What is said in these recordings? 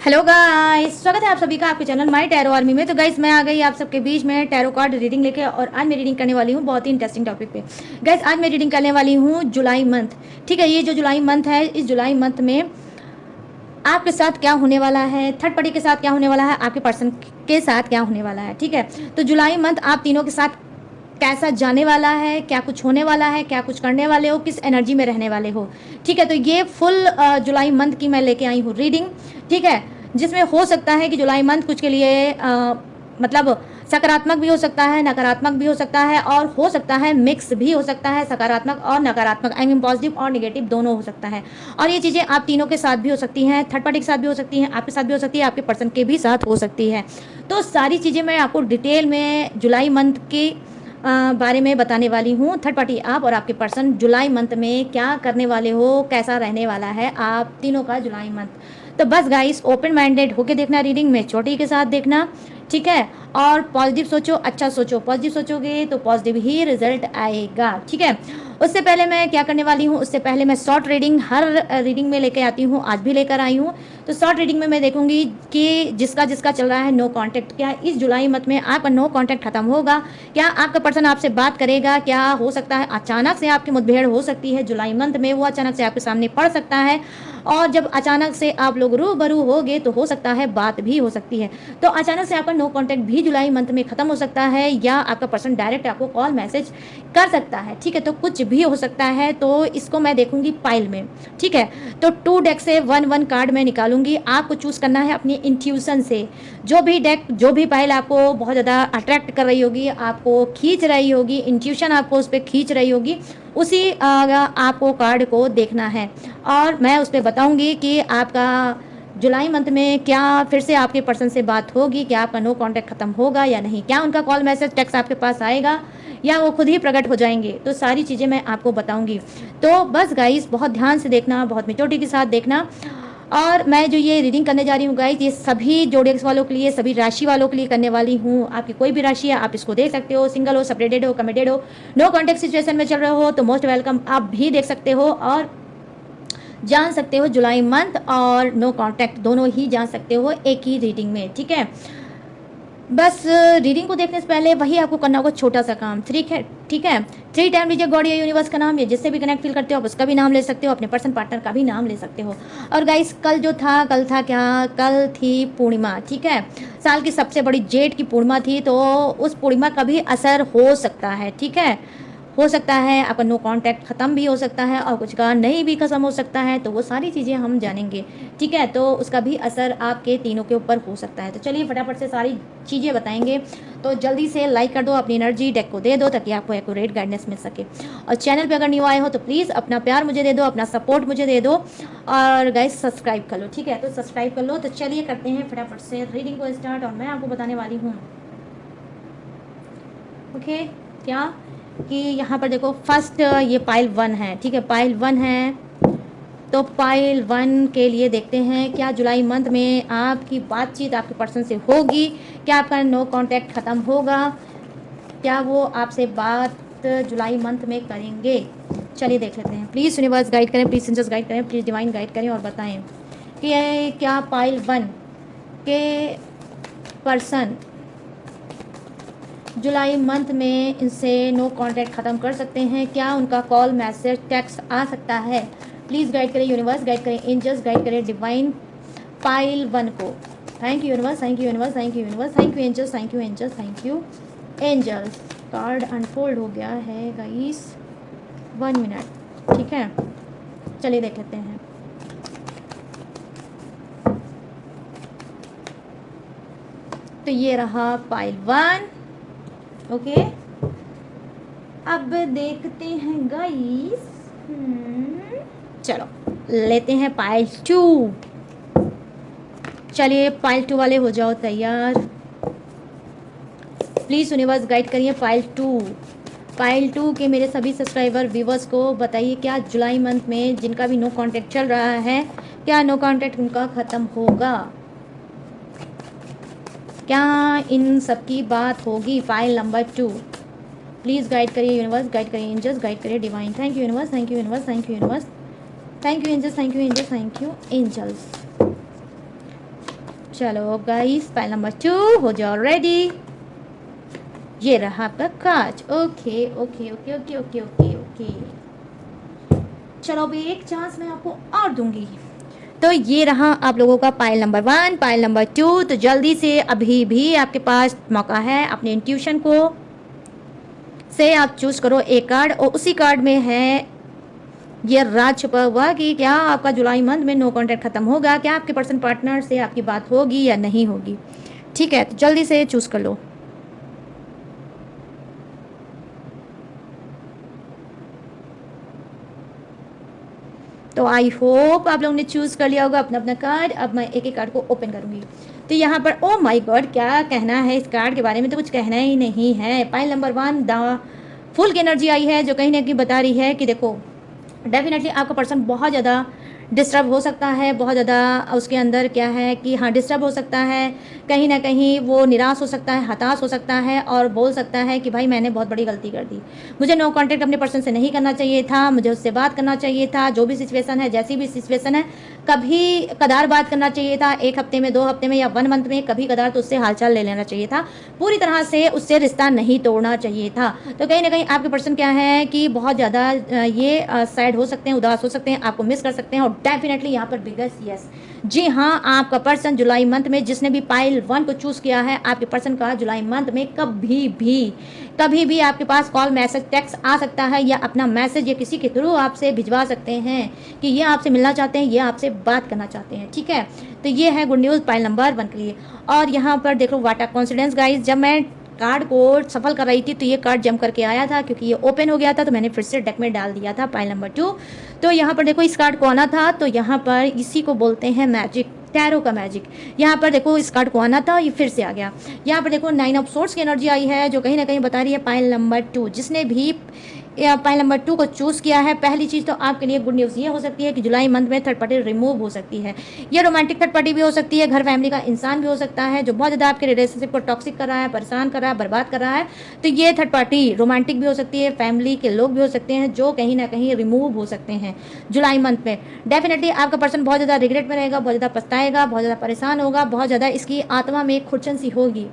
Hello guys, स्वागत है आप सभी का आपके चैनल माय टैरो आर्मी में। तो गाइस मैं आ गई आप सबके बीच में टैरो कार्ड रीडिंग लेके, और आज मैं रीडिंग करने वाली हूँ बहुत ही इंटरेस्टिंग टॉपिक पे। गाइस आज मैं रीडिंग करने वाली हूँ जुलाई मंथ। ठीक है, ये जो जुलाई मंथ है, इस जुलाई मंथ में आपके साथ क्या होने वाला है, थर्ड पार्टी के साथ क्या होने वाला है, आपके पर्सन के साथ क्या होने वाला है। ठीक है, तो जुलाई मंथ आप तीनों के साथ कैसा जाने वाला है, क्या कुछ होने वाला है, क्या कुछ करने वाले हो, किस एनर्जी में रहने वाले हो। ठीक है, तो ये फुल जुलाई मंथ की मैं लेके आई हूँ रीडिंग। ठीक है, जिसमें हो सकता है कि जुलाई मंथ कुछ के लिए मतलब सकारात्मक भी हो सकता है, नकारात्मक भी हो सकता है, और हो सकता है मिक्स भी हो सकता है, सकारात्मक और नकारात्मक, आई मीन पॉजिटिव और नेगेटिव दोनों हो सकता है। और ये चीज़ें आप तीनों के साथ भी हो सकती हैं, थर्ड पार्टी के साथ भी हो सकती हैं, आपके साथ भी हो सकती है, आपके पर्सन के भी साथ हो सकती है। तो सारी चीज़ें मैं आपको डिटेल में जुलाई मंथ के बारे में बताने वाली हूँ। थर्ड पार्टी आप और आपके पर्सन जुलाई मंथ में क्या करने वाले हो, कैसा रहने वाला है आप तीनों का जुलाई मंथ। तो बस गाइस ओपन माइंडेड होके देखना, रीडिंग में छोटी के साथ देखना। ठीक है, और पॉजिटिव सोचो, अच्छा सोचो, पॉजिटिव सोचोगे तो पॉजिटिव ही रिजल्ट आएगा। ठीक है, उससे पहले मैं क्या करने वाली हूँ, उससे पहले मैं शॉर्ट रीडिंग हर रीडिंग में लेके आती हूँ, आज भी लेकर आई हूँ। तो शॉर्ट रीडिंग में मैं देखूंगी कि जिसका जिसका चल रहा है नो कांटेक्ट, क्या इस जुलाई मंथ में आपका नो कांटेक्ट खत्म होगा, क्या आपका पर्सन आपसे बात करेगा, क्या हो सकता है अचानक से आपकी मुठभेड़ हो सकती है जुलाई मंथ में, वो अचानक से आपके सामने पड़ सकता है। और जब अचानक से आप लोग रूबरू होगे तो हो सकता है बात भी हो सकती है। तो अचानक से आपका नो कांटेक्ट भी जुलाई मंथ में खत्म हो सकता है, या आपका पर्सन डायरेक्ट आपको कॉल मैसेज कर सकता है। ठीक है, तो कुछ भी हो सकता है। तो इसको मैं देखूंगी पाइल में। ठीक है, तो 2 डेक से 1 कार्ड मैं निकालूंगी, आपको चूज करना है अपनी इंट्यूशन से। जो भी डेक, जो भी पाइल आपको बहुत ज़्यादा अट्रैक्ट कर रही होगी, आपको खींच रही होगी, इंट्यूशन आपको उस पर खींच रही होगी, उसी आपको कार्ड को देखना है। और मैं उस पर बताऊंगी कि आपका जुलाई मंथ में क्या फिर से आपके पर्सन से बात होगी, क्या आपका नो कांटेक्ट खत्म होगा या नहीं, क्या उनका कॉल मैसेज टेक्स्ट आपके पास आएगा, या वो खुद ही प्रकट हो जाएंगे। तो सारी चीज़ें मैं आपको बताऊंगी। तो बस गाइस बहुत ध्यान से देखना, बहुत मेच्योरिटी के साथ देखना। और मैं जो ये रीडिंग करने जा रही हूँ गाइस, ये सभी जोडिएक्स वालों के लिए, सभी राशि वालों के लिए करने वाली हूँ। आपकी कोई भी राशि है आप इसको देख सकते हो, सिंगल हो, सेपरेटेड हो, कमिटेड हो, नो कॉन्टेक्ट सिचुएशन में चल रहे हो तो मोस्ट वेलकम, आप भी देख सकते हो और जान सकते हो जुलाई मंथ और नो कांटेक्ट दोनों ही जान सकते हो एक ही रीडिंग में। ठीक है, बस रीडिंग को देखने से पहले वही आपको करना होगा छोटा सा काम। ठीक है, ठीक है, 3 टाइम लीजिए गॉड या यूनिवर्स का नाम, या जिससे भी कनेक्ट फील करते हो आप उसका भी नाम ले सकते हो, अपने पर्सन पार्टनर का भी नाम ले सकते हो। और गाइस कल जो था, कल था क्या, कल थी पूर्णिमा। ठीक है, साल की सबसे बड़ी जेठ की पूर्णिमा थी, तो उस पूर्णिमा का भी असर हो सकता है। ठीक है, हो सकता है आपका नो कांटेक्ट ख़त्म भी हो सकता है, और कुछ का नहीं भी ख़त्म हो सकता है। तो वो सारी चीज़ें हम जानेंगे। ठीक है, तो उसका भी असर आपके तीनों के ऊपर हो सकता है। तो चलिए फटाफट से सारी चीज़ें बताएंगे। तो जल्दी से लाइक कर दो, अपनी एनर्जी डेक को दे दो ताकि आपको एक्यूरेट गाइडेंस मिल सके। और चैनल पे अगर न्यू आए हो तो प्लीज़ अपना प्यार मुझे दे दो, अपना सपोर्ट मुझे दे दो, और गाइस सब्सक्राइब कर लो। ठीक है, तो सब्सक्राइब कर लो। तो चलिए करते हैं फटाफट से रीडिंग को स्टार्ट, और मैं आपको बताने वाली हूँ ओके क्या कि यहाँ पर देखो फर्स्ट ये पाइल 1 है। ठीक है, पाइल 1 है, तो पाइल 1 के लिए देखते हैं क्या जुलाई मंथ में आपकी बातचीत आपके पर्सन से होगी, क्या आपका नो कांटेक्ट ख़त्म होगा, क्या वो आपसे बात जुलाई मंथ में करेंगे। चलिए देख लेते हैं। प्लीज़ यूनिवर्स गाइड करें, प्लीज़ सेंजर्स गाइड करें, प्लीज़ डिवाइन गाइड करें और बताएं कि क्या पाइल 1 के पर्सन जुलाई मंथ में इनसे नो कांटेक्ट ख़त्म कर सकते हैं, क्या उनका कॉल मैसेज टेक्स्ट आ सकता है। प्लीज़ गाइड करें यूनिवर्स, गाइड करें एंजल्स, गाइड करें डिवाइन पाइल 1 को। Thank you universe, thank you universe, thank you universe, thank you angels, thank you angels, thank you angels. Card unfold हो गया है गाइस, 1 मिनट। ठीक है, चलिए देख लेते हैं। तो ये रहा पाइल 1। ओके, अब देखते हैं गाइस, चलो लेते हैं पाइल 2। चलिए पाइल 2 वाले हो जाओ तैयार। प्लीज़ यूनिवर्स गाइड करिए पाइल 2। पाइल 2 के मेरे सभी सब्सक्राइबर व्यूवर्स को बताइए क्या जुलाई मंथ में जिनका भी नो कांटेक्ट चल रहा है, क्या नो कांटेक्ट उनका ख़त्म होगा, क्या इन सबकी बात होगी। फाइल नंबर 2 प्लीज़ गाइड करिए यूनिवर्स, गाइड करिए एंजल्स, गाइड करिए divine. Thank you universe, thank you universe, thank you universe, thank you angels, thank you angels, thank you angels. चलो गाइस पाइल नंबर 2 हो जाओ रेडी। ये रहा आपका card. Okay okay okay okay okay okay okay. चलो अभी एक chance मैं आपको और दूंगी। तो ये रहा आप लोगों का पाइल नंबर 1, पाइल नंबर 2। तो जल्दी से अभी भी आपके पास मौका है अपने इंट्यूशन को से आप चूज करो एक कार्ड, और उसी कार्ड में है ये राज छुपा हुआ कि क्या आपका जुलाई मंथ में नो कॉन्टैक्ट खत्म होगा, क्या आपके पर्सन पार्टनर से आपकी बात होगी या नहीं होगी। ठीक है, तो जल्दी से चूज कर लो। तो आई होप आप लोगों ने चूज कर लिया होगा अपना अपना कार्ड। अब मैं एक एक कार्ड को ओपन करूंगी। तो यहाँ पर ओ माय गॉड, क्या कहना है इस कार्ड के बारे में, तो कुछ कहना ही नहीं है। पाइल नंबर 1 द फुल की एनर्जी आई है, जो कहीं ना कहीं बता रही है कि देखो डेफिनेटली आपका पर्सन बहुत ज़्यादा डिस्टर्ब हो सकता है, बहुत ज़्यादा उसके अंदर क्या है कि हाँ डिस्टर्ब हो सकता है, कहीं ना कहीं वो निराश हो सकता है, हताश हो सकता है और बोल सकता है कि भाई मैंने बहुत बड़ी गलती कर दी, मुझे नो कॉन्टैक्ट अपने पर्सन से नहीं करना चाहिए था, मुझे उससे बात करना चाहिए था, जो भी सिचुएशन है, जैसी भी सिचुएशन है, कभी कदार बात करना चाहिए था, 1 हफ्ते में, 2 हफ्ते में या 1 मंथ में कभी कदार तो उससे हालचाल ले लेना चाहिए था, पूरी तरह से उससे रिश्ता नहीं तोड़ना चाहिए था। तो कहीं ना कहीं आपके पर्सन क्या है कि बहुत ज़्यादा ये सैड हो सकते हैं, उदास हो सकते हैं, आपको मिस कर सकते हैं, और डेफिनेटली यहाँ पर बिगेस्ट यस, जी हाँ, आपका पर्सन जुलाई मंथ में जिसने भी पाइल 1 को चूज़ किया है, आपके पर्सन का जुलाई मंथ में कभी भी आपके पास कॉल, मैसेज, टेक्स्ट आ सकता है, या अपना मैसेज या किसी के थ्रू आपसे भिजवा सकते हैं कि ये आपसे मिलना चाहते हैं, ये आपसे बात करना चाहते हैं। ठीक है, तो ये है गुड न्यूज़ पाइल नंबर 1 के लिए। और यहाँ पर देखो वाटर कॉन्फिडेंस गाइज, जब मैं कार्ड को सफल कर रही थी तो ये कार्ड जम करके आया था, क्योंकि ये ओपन हो गया था तो मैंने फिर से डेक में डाल दिया था पाइल नंबर 2। तो यहाँ पर देखो इस कार्ड को आना था, तो यहाँ पर इसी को बोलते हैं मैजिक, टैरो का मैजिक। यहाँ पर देखो इस कार्ड को आना था, ये फिर से आ गया। यहाँ पर देखो 9 ऑफ सोर्ड्स की एनर्जी आई है, जो कहीं ना कहीं बता रही है पाइल नंबर 2, जिसने भी पाइल नंबर 2 को चूज़ किया है, पहली चीज़ तो आपके लिए गुड न्यूज़ ये हो सकती है कि जुलाई मंथ में थर्ड पार्टी रिमूव हो सकती है। ये रोमांटिक थर्ड पार्टी भी हो सकती है, घर फैमिली का इंसान भी हो सकता है, जो बहुत ज़्यादा आपके रिलेशनशिप को टॉक्सिक कर रहा है, परेशान कर रहा है, बर्बाद कर रहा है। तो ये थर्ड पार्टी रोमांटिक भी हो सकती है, फैमिली के लोग भी हो सकते हैं, जो कहीं ना कहीं रिमूव हो सकते हैं जुलाई मंथ में। डेफिनेटली आपका पर्सन बहुत ज़्यादा रिग्रेट में रहेगा, बहुत ज़्यादा पछताएगा, बहुत ज़्यादा परेशान होगा, बहुत ज़्यादा इसकी आत्मा में एक खुरचन सी होगी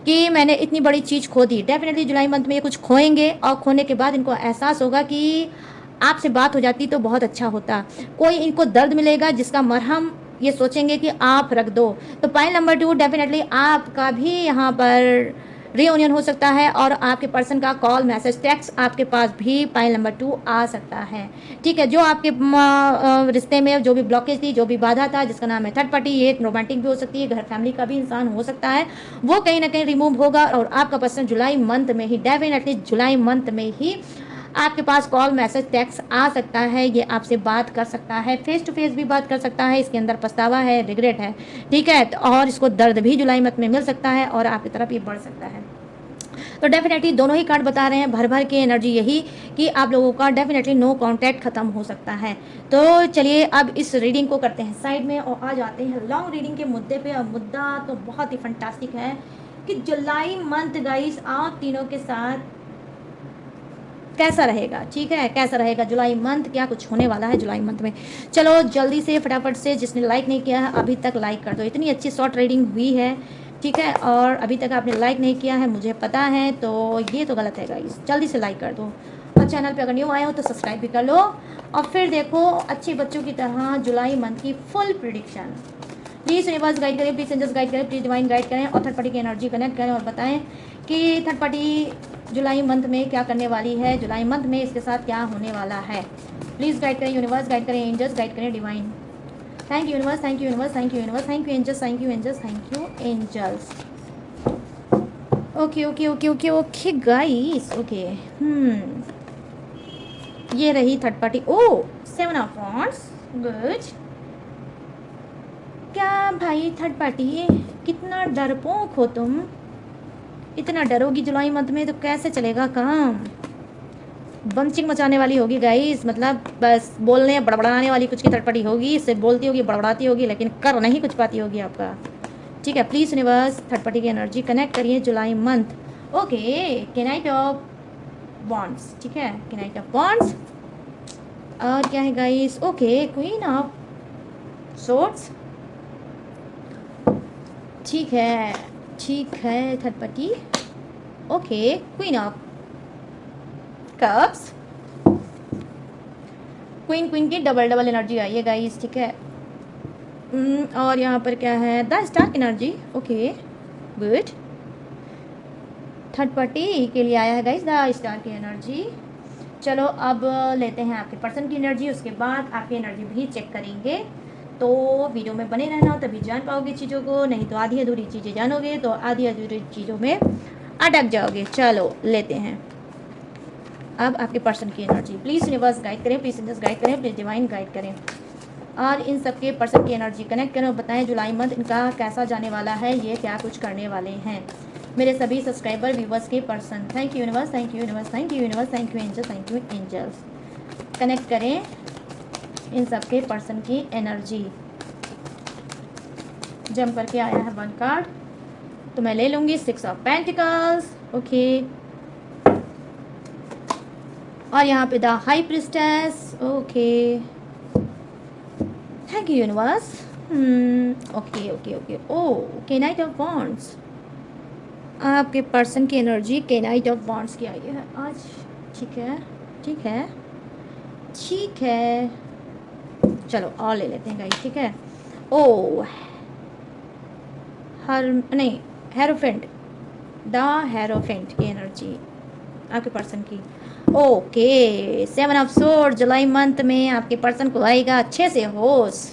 कि मैंने इतनी बड़ी चीज़ खो दी। डेफिनेटली जुलाई मंथ में ये कुछ खोएंगे, और खोने के बाद इनको एहसास होगा कि आपसे बात हो जाती तो बहुत अच्छा होता, कोई इनको दर्द मिलेगा जिसका मरहम ये सोचेंगे कि आप रख दो। तो पाइल नंबर 2 डेफिनेटली आपका भी यहाँ पर रीयूनियन हो सकता है, और आपके पर्सन का कॉल, मैसेज, टेक्स्ट आपके पास भी पाइल नंबर 2 आ सकता है। ठीक है, जो आपके रिश्ते में जो भी ब्लॉकेज थी, जो भी बाधा था, जिसका नाम है थर्ड पार्टी, ये रोमांटिक भी हो सकती है, घर फैमिली का भी इंसान हो सकता है, वो कहीं ना कहीं रिमूव होगा, और आपका पर्सन जुलाई मंथ में ही, डेफिनेटली जुलाई मंथ में ही आपके पास कॉल, मैसेज, टेक्स्ट आ सकता है, ये आपसे बात कर सकता है, फेस टू फेस भी बात कर सकता है, इसके अंदर पछतावा है, रिग्रेट है। ठीक है, और इसको दर्द भी जुलाई मंथ में मिल सकता है, और आपकी तरफ ये बढ़ सकता है। तो डेफिनेटली दोनों ही कार्ड बता रहे हैं भर भर के एनर्जी यही कि आप लोगों का डेफिनेटली नो कांटेक्ट खत्म हो सकता है। तो चलिए अब इस रीडिंग को करते हैं साइड में, और आ जाते हैं लॉन्ग रीडिंग के मुद्दे पे। और मुद्दा तो बहुत ही फंटास्टिक है कि जुलाई मंथ गाइस आप तीनों के साथ कैसा रहेगा। ठीक है, कैसा रहेगा जुलाई मंथ, क्या कुछ होने वाला है जुलाई मंथ में। चलो जल्दी से फटाफट से, जिसने लाइक नहीं किया है अभी तक लाइक कर दो। इतनी अच्छी शॉर्ट रीडिंग हुई है, ठीक है, और अभी तक आपने लाइक नहीं किया है, मुझे पता है, तो ये तो गलत है गाइस, जल्दी से लाइक कर दो। और चैनल पे अगर न्यू आए हो तो सब्सक्राइब भी कर लो। और फिर देखो अच्छे बच्चों की तरह जुलाई मंथ की full prediction. Please universe guide करें, प्लीज़ एंजल्स गाइड करें, प्लीज़ डिवाइन गाइड करें, और थर्ड पार्टी की एनर्जी कनेक्ट करें, और बताएं कि थर्ड पार्टी जुलाई मंथ में क्या करने वाली है, जुलाई मंथ में इसके साथ क्या होने वाला है। प्लीज़ गाइड करें यूनिवर्स, गाइड करें एंजल्स, गाइड करें divine. Thank you universe, thank you universe, thank you universe, thank you angels, thank you angels, thank you angels. Okay okay okay okay okay guys, okay ये रही third party. Oh 7 of wands, good. क्या भाई third party, कितना डरपोक हो तुम, इतना डरोगी जुलाई month में तो कैसे चलेगा काम। बंचिंग मचाने वाली होगी गाइस, मतलब बस बोलने बड़बड़ाने वाली कुछ की थर्ड पार्टी होगी, इससे बोलती होगी, बड़बड़ाती होगी, लेकिन कर नहीं कुछ पाती होगी आपका। ठीक है, प्लीज़ यूनिवर्स थर्ड पार्टी की एनर्जी कनेक्ट करिए जुलाई मंथ। ओके, केनाइट ऑफ बॉन्ड्स, ठीक है, केनाइट ऑफ बॉन्ड्स। और क्या है guys, okay queen of swords, ठीक है, ठीक है third party. Okay, queen of cups, queen queen की डबल डबल एनर्जी आई है गाइस, ठीक है। और यहाँ पर क्या है, the star energy. Okay good, third party के लिए आया है गाइस द स्टार की एनर्जी। चलो अब लेते हैं आपके पर्सन की एनर्जी, उसके बाद आपकी एनर्जी भी चेक करेंगे। तो वीडियो में बने रहना, तभी जान पाओगे चीज़ों को, नहीं तो आधी अधूरी चीज़ें जानोगे तो आधी अधूरी चीज़ों में अटक जाओगे। चलो लेते हैं अब आपके पर्सन की एनर्जी। प्लीज़ यूनिवर्स गाइड करें, प्लीज़ यूनिवर्स गाइड करें, प्लीज़ डिवाइन गाइड करें और इन सबके पर्सन की एनर्जी कनेक्ट करें और बताएं जुलाई मंथ इनका कैसा जाने वाला है, ये क्या कुछ करने वाले हैं मेरे सभी सब्सक्राइबर व्यूवर्स के person. Thank you universe, thank you universe, thank you universe, thank you angels, thank you angels. Connect करें इन सबके पर्सन की एनर्जी। जम करके आया है 1 कार्ड, तो मैं ले लूँगी 6 ऑफ पेंटिकल्स। ओके, और यहाँ पे the high priestess. Okay, thank you universe. Okay okay okay, okay night of wands. आपके पर्सन की एनर्जी के नाइट ऑफ वॉन्ड्स की आई है आज। ठीक है, ठीक है, ठीक है, चलो और ले लेते हैं गाइस, ठीक है। ओ हर नहीं, हेरोफेंट, द हेरोफेंट की एनर्जी आपके पर्सन की। Okay, 7 of sword, July month में आपके पर्सन को आएगा अच्छे से होश,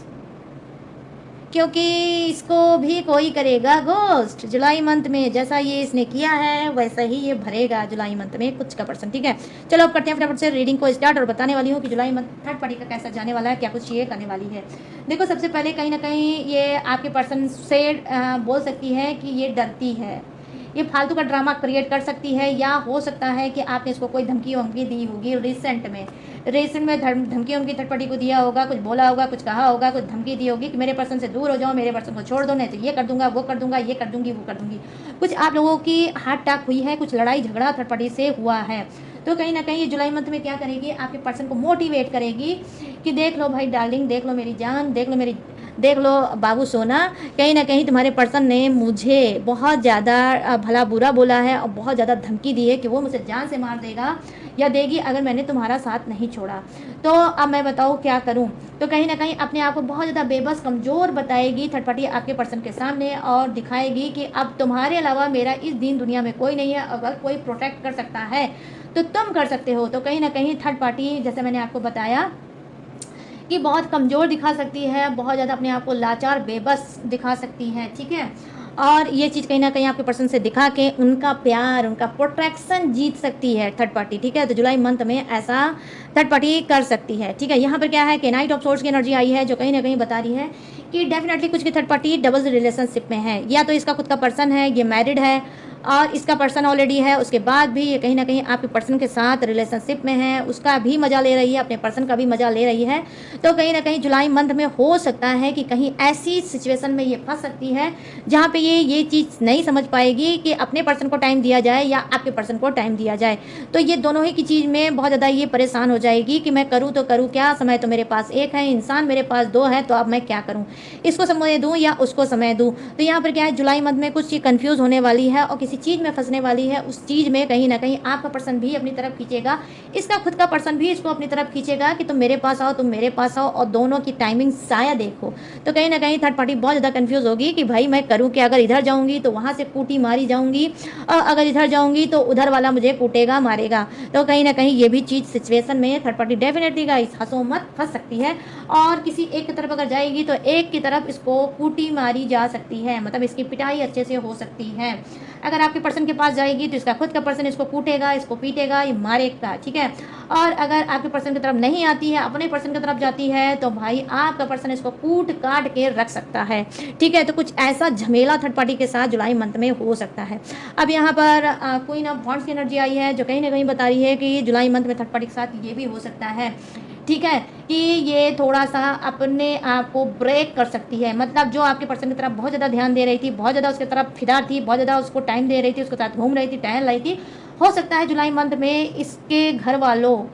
क्योंकि इसको भी कोई करेगा घोस्ट जुलाई मंथ में। जैसा ये इसने किया है वैसा ही ये भरेगा जुलाई मंथ में कुछ का पर्सन, ठीक है। चलो अब करते हैं फटाफट से रीडिंग को स्टार्ट और बताने वाली हूँ कि जुलाई मंथ थर्ड पार्टी का कैसा जाने वाला है, क्या कुछ ये करने वाली है। देखो, सबसे पहले कहीं ना कहीं ये आपके पर्सन से बोल सकती है कि ये डरती है, ये फालतू का ड्रामा क्रिएट कर सकती है, या हो सकता है कि आपने इसको कोई धमकी वमकी दी होगी रिसेंट में धमकी वमकी थर्ड पार्टी को दिया होगा, कुछ बोला होगा, कुछ कहा होगा, कुछ धमकी दी होगी कि मेरे पर्सन से दूर हो जाओ, मेरे पर्सन को छोड़ दो, नहीं तो ये कर दूंगा, वो कर दूंगा, ये कर दूंगी, वो कर दूंगी। कुछ आप लोगों की हार्ट अटैक हुई है, कुछ लड़ाई झगड़ा थर्ड पार्टी से हुआ है। तो कहीं ना कहीं ये जुलाई मंथ में क्या करेगी, आपके पर्सन को मोटिवेट करेगी कि देख लो भाई डार्लिंग, देख लो मेरी जान, देख लो बाबू सोना, कहीं ना कहीं तुम्हारे पर्सन ने मुझे बहुत ज़्यादा भला बुरा बोला है और बहुत ज़्यादा धमकी दी है कि वो मुझे जान से मार देगा या देगी अगर मैंने तुम्हारा साथ नहीं छोड़ा। तो अब मैं बताऊँ क्या करूँ। तो कहीं ना कहीं अपने आप को बहुत ज़्यादा बेबस कमज़ोर बताएगी थर्ड पार्टी आपके पर्सन के सामने और दिखाएगी कि अब तुम्हारे अलावा मेरा इस दिन दुनिया में कोई नहीं है, अगर कोई प्रोटेक्ट कर सकता है तो तुम कर सकते हो। तो कहीं ना कहीं थर्ड पार्टी, जैसे मैंने आपको बताया, कि बहुत कमज़ोर दिखा सकती है, बहुत ज़्यादा अपने आप को लाचार बेबस दिखा सकती है, ठीक है। और ये चीज़ कहीं ना कहीं आपके पर्सन से दिखा के उनका प्यार, उनका प्रोटेक्शन जीत सकती है थर्ड पार्टी, ठीक है। तो जुलाई मंथ में ऐसा थर्ड पार्टी कर सकती है, ठीक है। यहाँ पर क्या है कि नाइट ऑफ सोर्ड्स की एनर्जी आई है, जो कहीं ना कहीं बता रही है कि डेफिनेटली कुछ की थर्ड पार्टी डबल रिलेशनशिप में है, या तो इसका खुद का पर्सन है, ये मैरिड है और इसका पर्सन ऑलरेडी है, उसके बाद भी ये कहीं ना कहीं आपके पर्सन के साथ रिलेशनशिप में है, उसका भी मज़ा ले रही है, अपने पर्सन का भी मज़ा ले रही है। तो कहीं ना कहीं जुलाई मंथ में हो सकता है कि कहीं ऐसी सिचुएशन में ये फंस सकती है जहाँ पे ये चीज़ नहीं समझ पाएगी कि अपने पर्सन को टाइम दिया जाए या आपके पर्सन को टाइम दिया जाए। तो ये दोनों ही की चीज़ में बहुत ज़्यादा ये परेशान हो जाएगी कि मैं करूँ तो करूँ क्या, समय तो मेरे पास एक है, इंसान मेरे पास दो है, तो अब मैं क्या करूँ, इसको समय दूँ या उसको समय दूँ। तो यहाँ पर क्या है, जुलाई मंथ में कुछ कन्फ्यूज़ होने वाली है और किसी चीज़ में फंसने वाली है। उस चीज़ में कहीं ना कहीं आपका पर्सन भी अपनी तरफ खींचेगा, इसका खुद का पर्सन भी इसको अपनी तरफ खींचेगा कि तुम मेरे पास आओ, तुम मेरे पास आओ, और दोनों की टाइमिंग शायद देखो। तो कहीं ना कहीं थर्ड पार्टी बहुत ज़्यादा कंफ्यूज होगी कि भाई मैं करूँ क्या, अगर इधर जाऊँगी तो वहाँ से कूटी मारी जाऊँगी और अगर इधर जाऊँगी तो उधर वाला मुझे कूटेगा मारेगा। तो कहीं ना कहीं ये भी चीज़ सिचुएशन में थर्ड पार्टी डेफिनेटली गाइस हंसो मत फंस सकती है, और किसी एक की तरफ अगर जाएगी तो एक की तरफ इसको कूटी मारी जा सकती है, मतलब इसकी पिटाई अच्छे से हो सकती है। अगर आपके पर्सन के पास जाएगी तो इसका खुद का पर्सन इसको कूटेगा, इसको पीटेगा, ये मारेगा, ठीक है। और अगर आपके पर्सन की तरफ नहीं आती है, अपने पर्सन की तरफ जाती है, तो भाई आपका पर्सन इसको कूट काट के रख सकता है, ठीक है। तो कुछ ऐसा झमेला थर्ड पार्टी के साथ जुलाई मंथ में हो सकता है। अब यहाँ पर क्वीन ऑफ वॉन्ड्स की एनर्जी आई है, जो कहीं ना कहीं बता रही है कि जुलाई मंथ में थर्ड पार्टी के साथ ये भी हो सकता है, ठीक है, कि ये थोड़ा सा अपने आप को ब्रेक कर सकती है। मतलब जो आपके पर्सन की तरफ बहुत ज़्यादा ध्यान दे रही थी, बहुत ज़्यादा उसकी तरफ फिदा थी, बहुत ज़्यादा उसको टाइम दे रही थी, उसके साथ घूम रही थी, टहल रही थी, हो सकता है जुलाई मंथ में इसके घर वालों,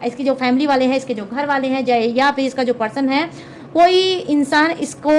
इसकी जो फैमिली वाले हैं, इसके जो घर वाले हैं, या फिर इसका जो पर्सन है कोई इंसान इसको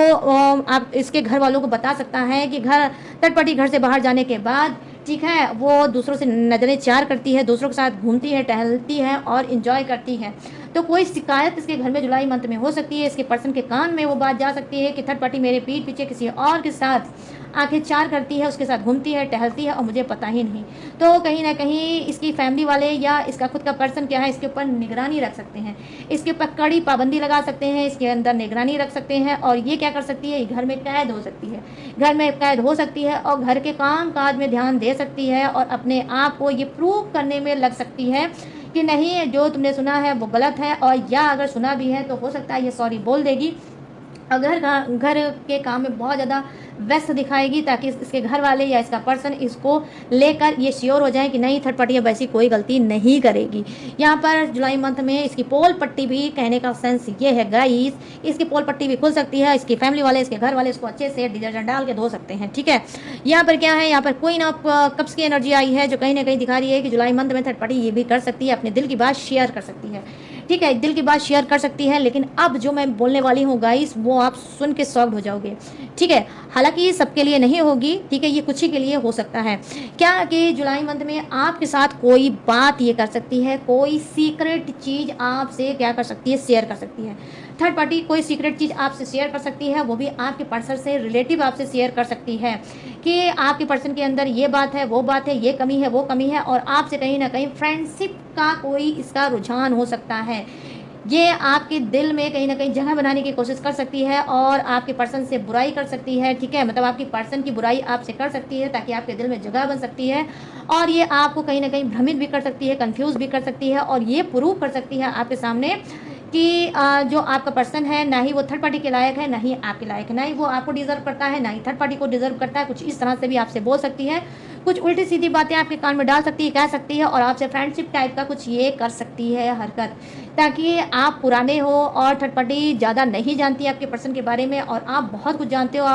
आप इसके घर वालों को बता सकता है कि थर्ड पार्टी घर से बाहर जाने के बाद, ठीक है, वो दूसरों से नज़रें चार करती है, दूसरों के साथ घूमती है, टहलती है और इंजॉय करती है। तो कोई शिकायत इसके घर में जुलाई मंथ में हो सकती है। इसके पर्सन के कान में वो बात जा सकती है कि थर्ड पार्टी मेरे पीठ पीछे किसी और के साथ आंखें चार करती है, उसके साथ घूमती है, टहलती है और मुझे पता ही नहीं। तो कहीं ना कहीं इसकी फैमिली वाले या इसका खुद का पर्सन क्या है, इसके ऊपर निगरानी रख सकते हैं, इसके ऊपर कड़ी पाबंदी लगा सकते हैं, इसके अंदर निगरानी रख सकते हैं। और ये क्या कर सकती है, घर में कैद हो सकती है, घर में कैद हो सकती है और घर के काम काज में ध्यान दे सकती है और अपने आप को ये प्रूव करने में लग सकती है कि नहीं, जो तुमने सुना है वो गलत है। और या अगर सुना भी है तो हो सकता है ये सॉरी बोल देगी, अगर घर के काम में बहुत ज़्यादा व्यस्त दिखाएगी, ताकि इसके घर वाले या इसका पर्सन इसको लेकर ये श्योर हो जाए कि नहीं, थर्ड पार्टी अब ऐसी कोई गलती नहीं करेगी। यहाँ पर जुलाई मंथ में इसकी पोल पट्टी भी, कहने का सेंस ये है गाइस, इसकी पोल पट्टी भी खुल सकती है। इसकी फैमिली वाले, इसके घर वाले इसको अच्छे से डिटर्जेंट डाल के धो सकते हैं, ठीक है। यहाँ पर क्या है, यहाँ पर क्वीन ऑफ कप्स की एनर्जी आई है, जो कहीं ना कहीं दिखा रही है कि जुलाई मंथ में थर्ड पार्टी ये भी कर सकती है, अपने दिल की बात शेयर कर सकती है, ठीक है, दिल की बात शेयर कर सकती है। लेकिन अब जो मैं बोलने वाली हूँ गाइस, वो आप सुन के शॉक्ड हो जाओगे, ठीक है। हालांकि ये सबके लिए नहीं होगी, ठीक है, ये कुछ ही के लिए हो सकता है। क्या कि जुलाई मंथ में आपके साथ कोई बात ये कर सकती है, कोई सीक्रेट चीज़ आपसे क्या कर सकती है, शेयर कर सकती है। थर्ड पार्टी कोई सीक्रेट चीज़ आपसे शेयर कर सकती है, वो भी आपके पर्सन से रिलेटिव आपसे शेयर कर सकती है कि आपके पर्सन के अंदर ये बात है, वो बात है, ये कमी है, वो कमी है, और आपसे कहीं ना कहीं फ्रेंडशिप का कोई इसका रुझान हो सकता है। ये आपके दिल में कहीं ना कहीं जगह बनाने की कोशिश कर सकती है और आपके पर्सन से बुराई कर सकती है, ठीक है, मतलब आपकी पर्सन की बुराई आपसे कर सकती है ताकि आपके दिल में जगह बन सकती है। और ये आपको कहीं ना कहीं भ्रमित भी कर सकती है, कंफ्यूज भी कर सकती है, और ये प्रूव कर सकती है आपके सामने कि जो आपका पर्सन है, ना ही वो थर्ड पार्टी के लायक है, ना ही आपके लायक है, ना ही वो आपको डिजर्व करता है, ना ही थर्ड पार्टी को डिजर्व करता है। कुछ इस तरह से भी आपसे बोल सकती है, कुछ उल्टी सीधी बातें आपके कान में डाल सकती है, कह सकती है, और आपसे फ्रेंडशिप टाइप का कुछ ये कर सकती है हरकत, ताकि आप पुराने हो और थर्ड पार्टी ज़्यादा नहीं जानती है आपके पर्सन के बारे में और आप बहुत कुछ जानते हो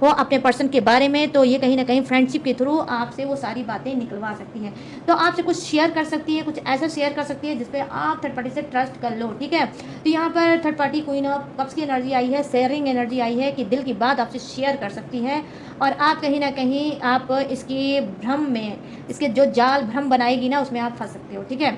अपने पर्सन के बारे में। तो ये कहीं ना कहीं फ्रेंडशिप के थ्रू आपसे वो सारी बातें निकलवा सकती है। तो आपसे कुछ शेयर कर सकती है, कुछ ऐसा शेयर कर सकती है जिसपे आप थर्ड पार्टी से ट्रस्ट कर लो, ठीक है। तो यहाँ पर third party queen of cups की एनर्जी आई है, शेयरिंग एनर्जी आई है कि दिल की बात आपसे शेयर कर सकती है और आप कहीं ना कहीं आप इसकी भ्रम में, इसके जो जाल भ्रम बनाएगी ना, उसमें आप फंस सकते हो, ठीक है।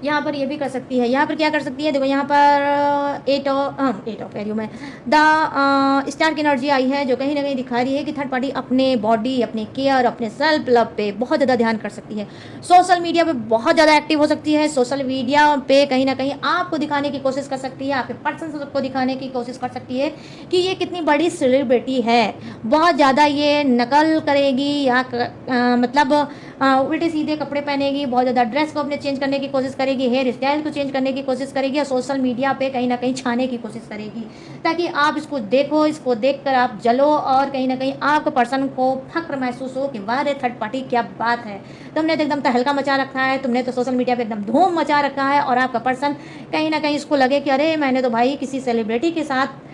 यहाँ पर ये भी कर सकती है। यहाँ पर क्या कर सकती है, देखो यहाँ पर एट ऑफ कह रही हूँ मैं, द स्टार की एनर्जी आई है, जो कहीं ना कहीं दिखा रही है कि थर्ड पार्टी अपने बॉडी, अपने केयर, अपने सेल्फ लव पे बहुत ज़्यादा ध्यान कर सकती है। सोशल मीडिया पे बहुत ज़्यादा एक्टिव हो सकती है। सोशल मीडिया पे कहीं ना कहीं आपको दिखाने की कोशिश कर सकती है, आपके पर्सन को दिखाने की कोशिश कर सकती है कि ये कितनी बड़ी सेलिब्रिटी है। बहुत ज़्यादा ये नकल करेगी या मतलब उल्टे सीधे कपड़े पहनेगी, बहुत ज़्यादा ड्रेस को अपने चेंज करने की कोशिश करेगी, हेयर स्टाइल को चेंज करने की कोशिश करेगी, और सोशल मीडिया पे कहीं ना कहीं छाने की कोशिश करेगी, ताकि आप इसको देखो, इसको देखकर आप जलो और कहीं ना कहीं आपको पर्सन को फक्र महसूस हो कि वाह रे थर्ड पार्टी क्या बात है, तुमने तो एकदम तहलका मचा रखा है, तुमने तो सोशल मीडिया पे एकदम धूम मचा रखा है। और आपका पर्सन कहीं ना कहीं इसको लगे कि अरे मैंने तो भाई किसी सेलिब्रिटी के साथ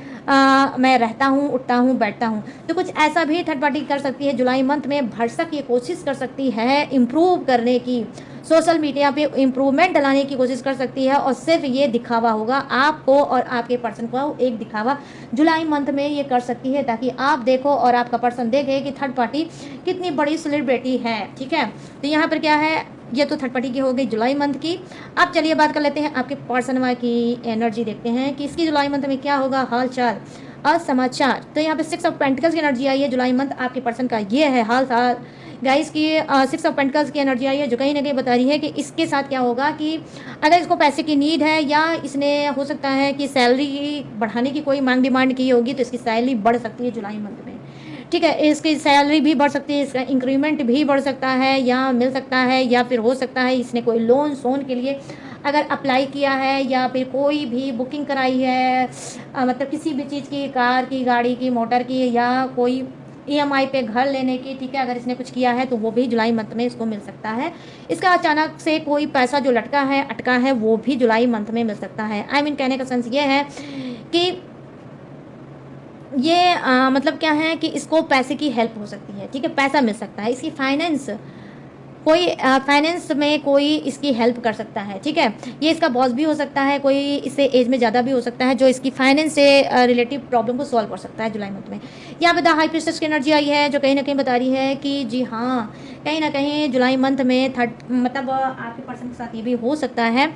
मैं रहता हूँ, उठता हूँ, बैठता हूँ। तो कुछ ऐसा भी थर्ड पार्टी कर सकती है जुलाई मंथ में, भरसक ये कोशिश कर सकती है इम्प्रूव करने की, सोशल मीडिया पे इम्प्रूवमेंट लाने की कोशिश कर सकती है, और सिर्फ ये दिखावा होगा आपको और आपके पर्सन को, एक दिखावा जुलाई मंथ में ये कर सकती है, ताकि आप देखो और आपका पर्सन देखे कि थर्ड पार्टी कितनी बड़ी सेलिब्रिटी है, ठीक है। तो यहाँ पर क्या है, ये तो थर्ड पार्टी की हो गई जुलाई मंथ की। अब चलिए बात कर लेते हैं आपके पर्सन की एनर्जी, देखते हैं कि इसकी जुलाई मंथ में क्या होगा, हाल चाल और समाचार। तो यहाँ पे 6 ऑफ पेंटिकल्स की एनर्जी आई है जुलाई मंथ आपके पर्सन का, ये है हाल चाल गाइस की। 6 ऑफ पेंटिकल्स की एनर्जी आई है, जो कहीं ना कहीं बता रही है कि इसके साथ क्या होगा कि अगर इसको पैसे की नीड है या इसने हो सकता है कि सैलरी बढ़ाने की कोई मांग डिमांड की होगी, तो इसकी सैलरी बढ़ सकती है जुलाई मंथ में, ठीक है। इसकी सैलरी भी बढ़ सकती है, इसका इंक्रीमेंट भी बढ़ सकता है या मिल सकता है, या फिर हो सकता है इसने कोई लोन सोन के लिए अगर अप्लाई किया है या फिर कोई भी बुकिंग कराई है, मतलब किसी भी चीज़ की, कार की, गाड़ी की, मोटर की, या कोई ईएमआई पे घर लेने की, ठीक है, अगर इसने कुछ किया है तो वो भी जुलाई मंथ में इसको मिल सकता है। इसका अचानक से कोई पैसा जो लटका है, अटका है, वो भी जुलाई मंथ में मिल सकता है। आई मीन कहने का सेंस ये है कि ये मतलब क्या है कि इसको पैसे की हेल्प हो सकती है, ठीक है, पैसा मिल सकता है, इसकी फाइनेंस कोई फाइनेंस में कोई इसकी हेल्प कर सकता है, ठीक है। ये इसका बॉस भी हो सकता है, कोई इससे एज में ज़्यादा भी हो सकता है जो इसकी फाइनेंस से रिलेटिव प्रॉब्लम को सॉल्व कर सकता है जुलाई मंथ में। यहाँ पे द हाई प्रीस्टेस की एनर्जी आई है जो कहीं ना कहीं बता रही है कि जी हाँ, कहीं ना कहीं जुलाई मंथ में मतलब आपके पर्सन के साथ ये भी हो सकता है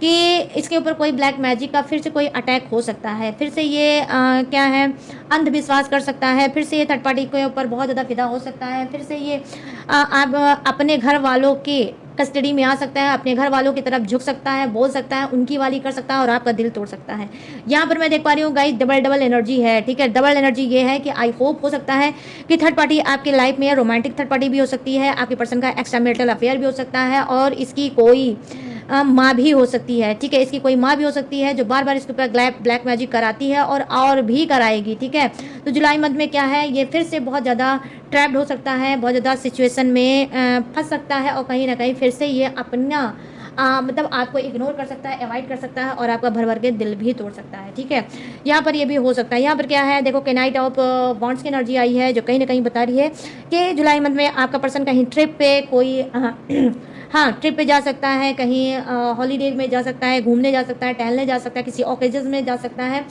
कि इसके ऊपर कोई ब्लैक मैजिक का फिर से कोई अटैक हो सकता है, फिर से ये क्या है, अंधविश्वास कर सकता है, फिर से ये थर्ड पार्टी के ऊपर बहुत ज़्यादा फिदा हो सकता है, फिर से ये आप अपने घर वालों के कस्टडी में आ सकता है, अपने घर वालों की तरफ झुक सकता है, बोल सकता है, उनकी वाली कर सकता है और आपका दिल तोड़ सकता है। यहाँ पर मैं देख पा रही हूँ गाइस, डबल डबल एनर्जी है, ठीक है। डबल एनर्जी ये है कि आई होप हो सकता है कि थर्ड पार्टी आपकी लाइफ में रोमांटिक थर्ड पार्टी भी हो सकती है, आपके पर्सन का एक्स्ट्रा मैरिटल अफेयर भी हो सकता है और इसकी कोई माँ भी हो सकती है, ठीक है। इसकी कोई माँ भी हो सकती है जो बार बार इसके ऊपर ब्लैक मैजिक कराती है और भी कराएगी, ठीक है। तो जुलाई मंथ में क्या है, ये फिर से बहुत ज़्यादा ट्रैप्ड हो सकता है, बहुत ज़्यादा सिचुएशन में फंस सकता है और कहीं ना कहीं फिर से ये अपना मतलब आपको इग्नोर कर सकता है, अवॉइड कर सकता है और आपका भर भर के दिल भी तोड़ सकता है, ठीक है। यहाँ पर ये भी हो सकता है। यहाँ पर क्या है, देखो कि नाइट ऑफ वॉन्ड्स की एनर्जी आई है जो कहीं ना कहीं बता रही है कि जुलाई मंथ में आपका पर्सन कहीं ट्रिप पे कोई हाँ, ट्रिप पे जा सकता है, कहीं हॉलीडे में जा सकता है, घूमने जा सकता है, टहलने जा सकता है, किसी ओकेजन में जा सकता है,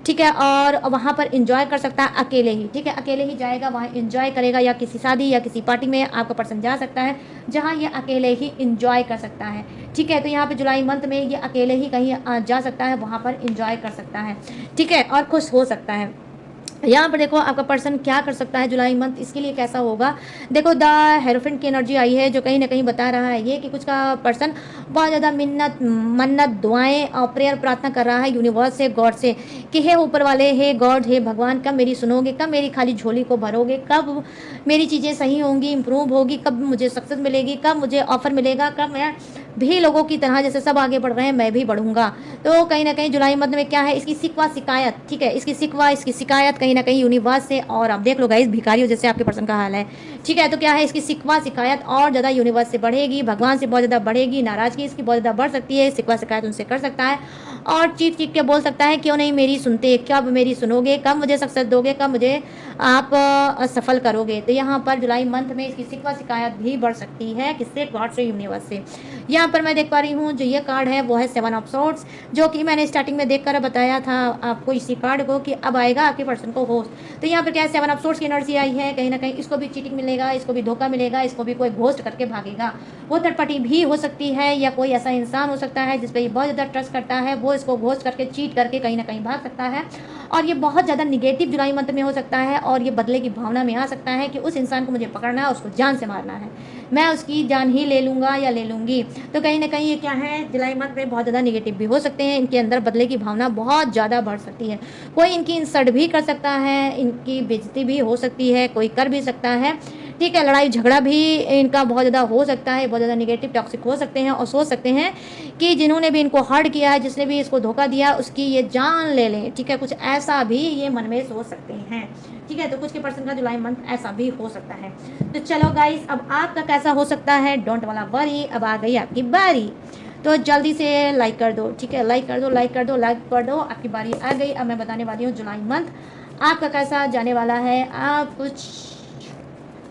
ठीक है। और वहाँ पर इंजॉय कर सकता है अकेले ही, ठीक है। अकेले ही जाएगा, वहाँ इंजॉय करेगा, या किसी शादी या किसी पार्टी में आपका पर्सन जा सकता है जहाँ ये अकेले ही इंजॉय कर सकता है, ठीक है। तो यहाँ पे जुलाई मंथ में ये अकेले ही कहीं जा सकता है, वहाँ पर इंजॉय कर सकता है, ठीक है, और खुश हो सकता है। यहाँ पर देखो आपका पर्सन क्या कर सकता है जुलाई मंथ, इसके लिए कैसा होगा। देखो द हेरोफेंट की एनर्जी आई है जो कहीं ना कहीं बता रहा है ये कि कुछ का पर्सन बहुत ज़्यादा मिन्नत मन्नत दुआएं और प्रेयर प्रार्थना कर रहा है यूनिवर्स से, गॉड से, कि हे ऊपर वाले, हे गॉड, हे भगवान, कब मेरी सुनोगे, कब मेरी खाली झोली को भरोगे, कब मेरी चीज़ें सही होंगी, इंप्रूव होगी, कब मुझे सक्सेस मिलेगी, कब मुझे ऑफर मिलेगा, कब मैं भी लोगों की तरह जैसे सब आगे बढ़ रहे हैं मैं भी बढ़ूंगा। तो कहीं ना कहीं जुलाई मंथ में क्या है, इसकी सिकवा शिकायत, ठीक है, इसकी सिकवा, इसकी शिकायत कहीं ना कहीं यूनिवर्स से, और आप देख लो गाइस भिखारियों जैसे आपके पर्सन का हाल है, ठीक है। तो क्या है, इसकी सिकवा शिकायत और ज़्यादा यूनिवर्स से बढ़ेगी, भगवान से बहुत ज़्यादा बढ़ेगी, नाराज़गी इसकी बहुत ज़्यादा बढ़ सकती है, सिकवा शिकायत उनसे कर सकता है और चीख चीख के बोल सकता है क्यों नहीं मेरी सुनते, कब मेरी सुनोगे, कब मुझे सक्सेस दोगे, कब मुझे आप सफल करोगे। तो यहाँ पर जुलाई मंथ में इसकी सिकवा शिकायत भी बढ़ सकती है, किससे, गॉड से, यूनिवर्स से। यहाँ पर मैं देख पा रही हूँ जो ये कार्ड है वो है 7 ऑफ सोर्ड्स, जो कि मैंने स्टार्टिंग में देखकर बताया था आपको इसी कार्ड को कि अब आएगा आपके पर्सन को होस्ट। तो यहाँ पर क्या है, 7 ऑफ सोर्ड्स की एनर्जी आई है, कहीं ना कहीं इसको भी चीटिंग मिलेगा, इसको भी धोखा मिलेगा, इसको भी कोई घोस्ट करके भागेगा। वो थर्ड पार्टी भी हो सकती है या कोई ऐसा इंसान हो सकता है जिस पर ये बहुत ज़्यादा ट्रस्ट करता है, वो इसको घोस्ट करके चीट करके कहीं ना कहीं भाग सकता है और ये बहुत ज़्यादा निगेटिव जुलाई मंथ में हो सकता है और ये बदले की भावना में आ सकता है कि उस इंसान को मुझे पकड़ना है, उसको जान से मारना है, मैं उसकी जान ही ले लूँगा या ले लूँगी। तो कहीं ना कहीं ये क्या है, जुलाई मंथ में बहुत ज़्यादा निगेटिव भी हो सकते हैं, इनके अंदर बदले की भावना बहुत ज़्यादा बढ़ सकती है, कोई इनकी इंसल्ट भी कर सकता है, इनकी बेइज्जती भी हो सकती है, कोई कर भी सकता है, ठीक है। लड़ाई झगड़ा भी इनका बहुत ज़्यादा हो सकता है, बहुत ज़्यादा निगेटिव टॉक्सिक हो सकते हैं और सोच सकते हैं कि जिन्होंने भी इनको हर्ट किया है, जिसने भी इसको धोखा दिया उसकी ये जान ले लें, ठीक है। कुछ ऐसा भी ये मन में सोच सकते हैं, ठीक है। तो कुछ के पर्सन का जुलाई मंथ ऐसा भी हो सकता है। तो चलो गाइस, अब आपका कैसा हो सकता है, डोंट वाला वरी, अब आ गई आपकी बारी। तो जल्दी से लाइक कर दो, ठीक है, लाइक कर दो, लाइक कर दो, लाइक कर दो, आपकी बारी आ गई। अब मैं बताने वाली हूँ जुलाई मंथ आपका कैसा जाने वाला है, आप कुछ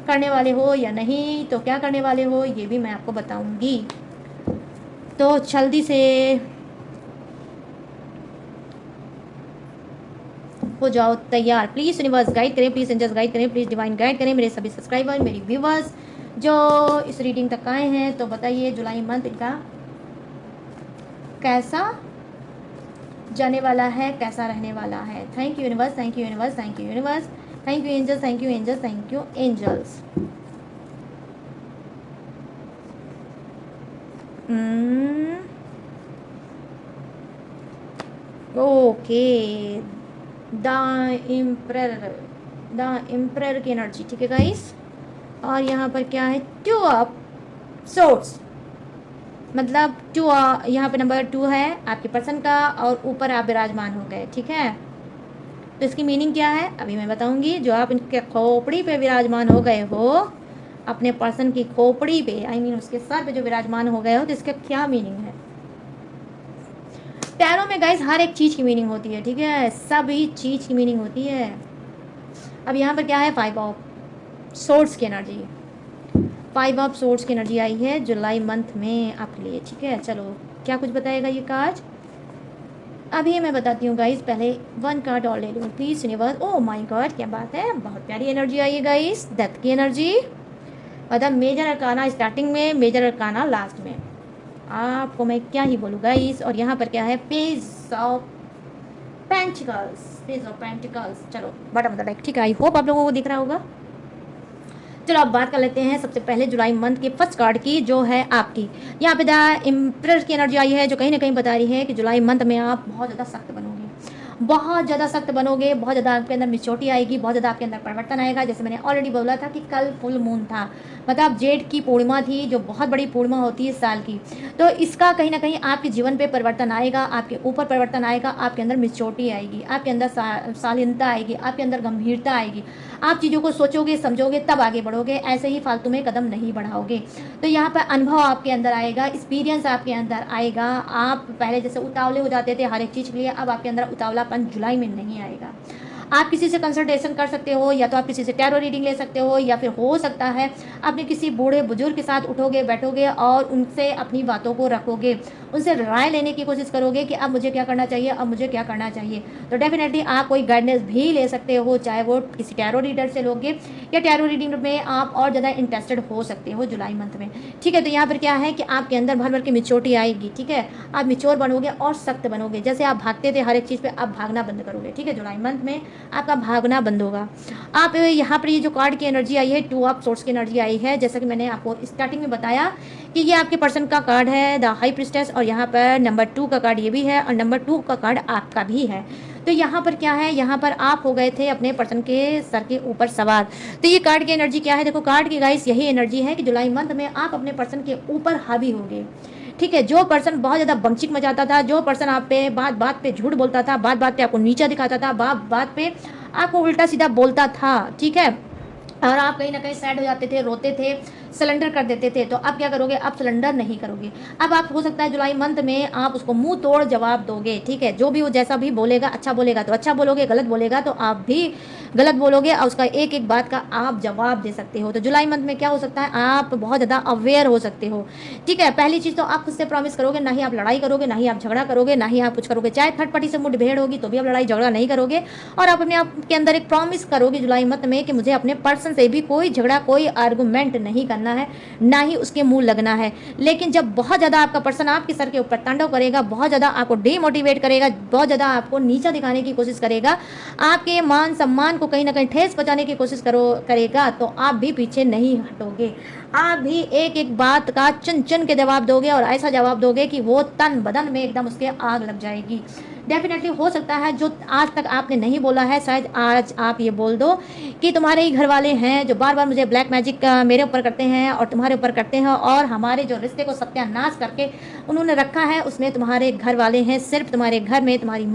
करने वाले हो या नहीं, तो क्या करने वाले हो ये भी मैं आपको बताऊंगी। तो जल्दी से हो जाओ तैयार, प्लीज़ यूनिवर्स गाइड करें, प्लीज़ एंजल्स गाइड करें, प्लीज़ डिवाइन गाइड करें मेरे सभी सब्सक्राइबर, मेरी व्यूवर्स जो इस रीडिंग तक आए हैं। तो बताइए जुलाई मंथ इनका कैसा जाने वाला है, कैसा रहने वाला है। Thank you universe, thank you universe, thank you universe, thank you angels, thank you angels, thank you angels. Okay, the emperor की एनर्जी, ठीक है गाइस। और यहाँ पर क्या है, 2 ऑफ सोर्ड्स, मतलब 2, यहाँ पे नंबर 2 है आपके पर्सन का और ऊपर आप विराजमान हो गए, ठीक है। तो इसकी मीनिंग क्या है अभी मैं बताऊंगी। जो आप इनके खोपड़ी पे विराजमान हो गए हो, अपने पर्सन की खोपड़ी पे, आई मीन उसके सर पे जो विराजमान हो गए हो, तो इसका क्या मीनिंग है। टैरो में गाइस हर एक चीज़ की मीनिंग होती है, ठीक है, सभी चीज़ की मीनिंग होती है। अब यहाँ पर क्या है, 5 ऑफ सोर्ड्स की एनर्जी। फाइव ऑफ सोर्ड्स की एनर्जी आई है जुलाई मंथ में आपके लिए। ठीक है, चलो क्या कुछ बताएगा ये कार्ड अभी मैं बताती हूँ गाइस। पहले वन कार्ड और ले लूँ please universe. Oh my God, क्या बात है, बहुत प्यारी एनर्जी आई है गाइस, डेथ की एनर्जी। मतलब मेजर अरकाना स्टार्टिंग में, मेजर अरकाना लास्ट में, आपको मैं क्या ही बोलूँ गाइस। और यहाँ पर क्या है, page of pentacles, page of pentacles. चलो बटन द डेक। ठीक है, आई होप आप लोगों को दिख रहा होगा। चलो अब बात कर लेते हैं सबसे पहले जुलाई मंथ के फर्स्ट कार्ड की, जो है आपकी यहाँ पे द इम्प्रेस की एनर्जी आई है, जो कहीं ना कहीं बता रही है कि जुलाई मंथ में आप बहुत ज़्यादा सख्त बनोगे, बहुत ज़्यादा सख्त बनोगे, बहुत ज़्यादा आपके अंदर मिच्योरिटी आएगी, बहुत ज़्यादा आपके अंदर परिवर्तन आएगा। जैसे मैंने ऑलरेडी बोला था कि कल फुल मून था, मतलब जेठ की पूर्णिमा थी, जो बहुत बड़ी पूर्णिमा होती है साल की। तो इसका कहीं ना कहीं आपके जीवन पे परिवर्तन आएगा, आपके ऊपर परिवर्तन आएगा, आपके अंदर मिच्योरिटी आएगी, आपके अंदर शालीनता आएगी, आपके अंदर गंभीरता आएगी। आप चीज़ों को सोचोगे समझोगे तब आगे बढ़ोगे, ऐसे ही फालतू में कदम नहीं बढ़ाओगे। तो यहाँ पर अनुभव आपके अंदर आएगा, एक्सपीरियंस आपके अंदर आएगा। आप पहले जैसे उतावले हो जाते थे हर एक चीज़ के लिए, अब आपके अंदर उतावलापन जुलाई में नहीं आएगा। आप किसी से कंसल्टेशन कर सकते हो, या तो आप किसी से टैरो रीडिंग ले सकते हो, या फिर हो सकता है अपने किसी बूढ़े बुजुर्ग के साथ उठोगे बैठोगे और उनसे अपनी बातों को रखोगे, उनसे राय लेने की कोशिश करोगे कि अब मुझे क्या करना चाहिए, अब मुझे क्या करना चाहिए। तो डेफिनेटली आप कोई गाइडेंस भी ले सकते हो, चाहे वो किसी टैरो रीडर से लोगे, या टैरो रीडिंग में आप और ज़्यादा इंटरेस्टेड हो सकते हो जुलाई मंथ में। ठीक है, तो यहाँ पर क्या है कि आपके अंदर भर भर की मिच्योरिटी आएगी। ठीक है, आप मिच्योर बनोगे और सख्त बनोगे। जैसे आप भागते थे हर एक चीज़ पे, आप भागना बंद करोगे। ठीक है, जुलाई मंथ में आपका भागना बंद होगा। आप यहाँ पर ये जो कार्ड की एनर्जी आई है, टू ऑफ सोर्ड्स की एनर्जी आई है, जैसा कि मैंने आपको स्टार्टिंग में बताया कि ये आपके पर्सन का कार्ड है द हाई प्रिस्टेस, और यहाँ पर नंबर 2 का कार्ड ये भी है, और नंबर 2 का कार्ड आपका भी है। तो यहाँ पर क्या है, यहाँ पर आप हो गए थे अपने पर्सन के सर के ऊपर सवार। तो ये कार्ड की एनर्जी क्या है, देखो कार्ड की गाइस यही एनर्जी है कि जुलाई मंथ में आप अपने पर्सन के ऊपर हावी होंगे। ठीक है, जो पर्सन बहुत ज़्यादा बमचिक मचाता था, जो पर्सन आप पे बात बात पे झूठ बोलता था, बात बात पे आपको नीचा दिखाता था, बात बात पे आपको उल्टा सीधा बोलता था, ठीक है, और आप कहीं ना कहीं सैड हो जाते थे, रोते थे, सिलेंडर कर देते थे, तो अब क्या करोगे, आप सिलेंडर नहीं करोगे। अब आप हो सकता है जुलाई मंथ में आप उसको मुंह तोड़ जवाब दोगे। ठीक है, जो भी वो जैसा भी बोलेगा, अच्छा बोलेगा तो अच्छा बोलोगे, गलत बोलेगा तो आप भी गलत बोलोगे, और उसका एक एक बात का आप जवाब दे सकते हो। तो जुलाई मंथ में क्या हो सकता है, आप बहुत ज़्यादा अवेयर हो सकते हो। ठीक है, पहली चीज़ तो आप खुद से प्रॉमिस करोगे, ना ही आप लड़ाई करोगे, ना ही आप झगड़ा करोगे, ना ही आप कुछ करोगे, चाहे थर्ड पार्टी से मुठभेड़ होगी तो भी आप लड़ाई झगड़ा नहीं करोगे। और आप अपने आप के अंदर एक प्रॉमिस करोगे जुलाई मंथ में कि मुझे अपने पर्सन से भी कोई झगड़ा, कोई आर्गूमेंट नहीं करना है, ना ही उसके मुंह लगना है। लेकिन जब बहुत ज़्यादा आपका पर्सन आपके सर के ऊपर तांडव करेगा, बहुत ज़्यादा आपको डीमोटिवेट करेगा, बहुत ज़्यादा आपको नीचा दिखाने की कोशिश करेगा, आपके मान सम्मान को कहीं ना कहीं ठेस पहुंचाने की कोशिश करेगा, तो आप भी पीछे नहीं हटोगे। आप भी एक एक बात का चुन चुन के जवाब दोगे, और ऐसा जवाब दोगे कि वो तन बदन में एकदम उसके आग लग जाएगी। डेफिनेटली हो सकता है जो आज तक आपने नहीं बोला है, शायद आज आप ये बोल दो कि तुम्हारे ही घर वाले हैं जो बार बार मुझे ब्लैक मैजिक मेरे ऊपर करते हैं और तुम्हारे ऊपर करते हैं, और हमारे जो रिश्ते को सत्यानाश करके उन्होंने रखा है उसमें तुम्हारे घर वाले हैं। सिर्फ तुम्हारे घर में तुम्हारी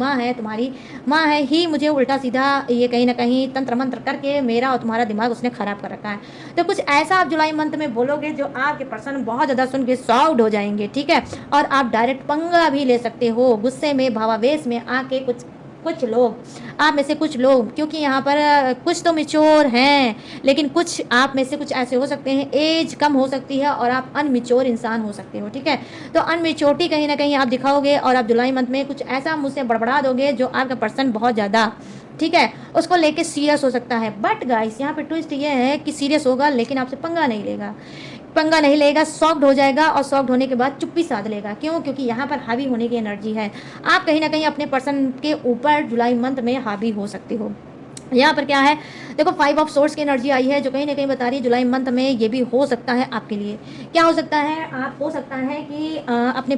माँ है ही मुझे उल्टा सीधा ये कहीं ना कहीं तंत्र मंत्र करके मेरा और तुम्हारा दिमाग उसने खराब कर रखा है। तो कुछ ऐसा आप जुलाई मंथ में बोलोगे जो आपके पर्सन बहुत ज़्यादा सुन के सॉफ्ट हो जाएंगे। ठीक है, और आप डायरेक्ट पंगा भी ले सकते हो, गुस्से में भावावेश में आके कुछ लोग, आप में से कुछ लोग, क्योंकि यहाँ पर कुछ तो मिच्योर हैं, लेकिन कुछ आप में से कुछ ऐसे हो सकते हैं, एज कम हो सकती है और आप अनमिच्योर इंसान हो सकते हो। ठीक है, तो अनमिच्योरिटी कहीं ना कहीं आप दिखाओगे, और आप जुलाई मंथ में कुछ ऐसा मुझसे बड़बड़ा दोगे जो आपका पर्सन बहुत ज़्यादा, ठीक है, उसको लेके सीरियस हो सकता है। बट गाइस यहाँ पे ट्विस्ट ये है कि सीरियस होगा लेकिन आपसे पंगा नहीं लेगा, सॉफ्ट हो जाएगा, और सॉफ्ट होने के बाद चुप्पी साध लेगा। क्यों? क्योंकि यहाँ पर हावी होने की एनर्जी है। आप कहीं ना कहीं अपने पर्सन के ऊपर जुलाई मंथ में हावी हो सकते हो। यहाँ पर क्या है, देखो 5 ऑफ सोर्स की एनर्जी आई है, जो कहीं ना कहीं बता रही है जुलाई मंथ में ये भी हो सकता है आपके लिए। क्या हो सकता है, आप हो सकता है कि अपने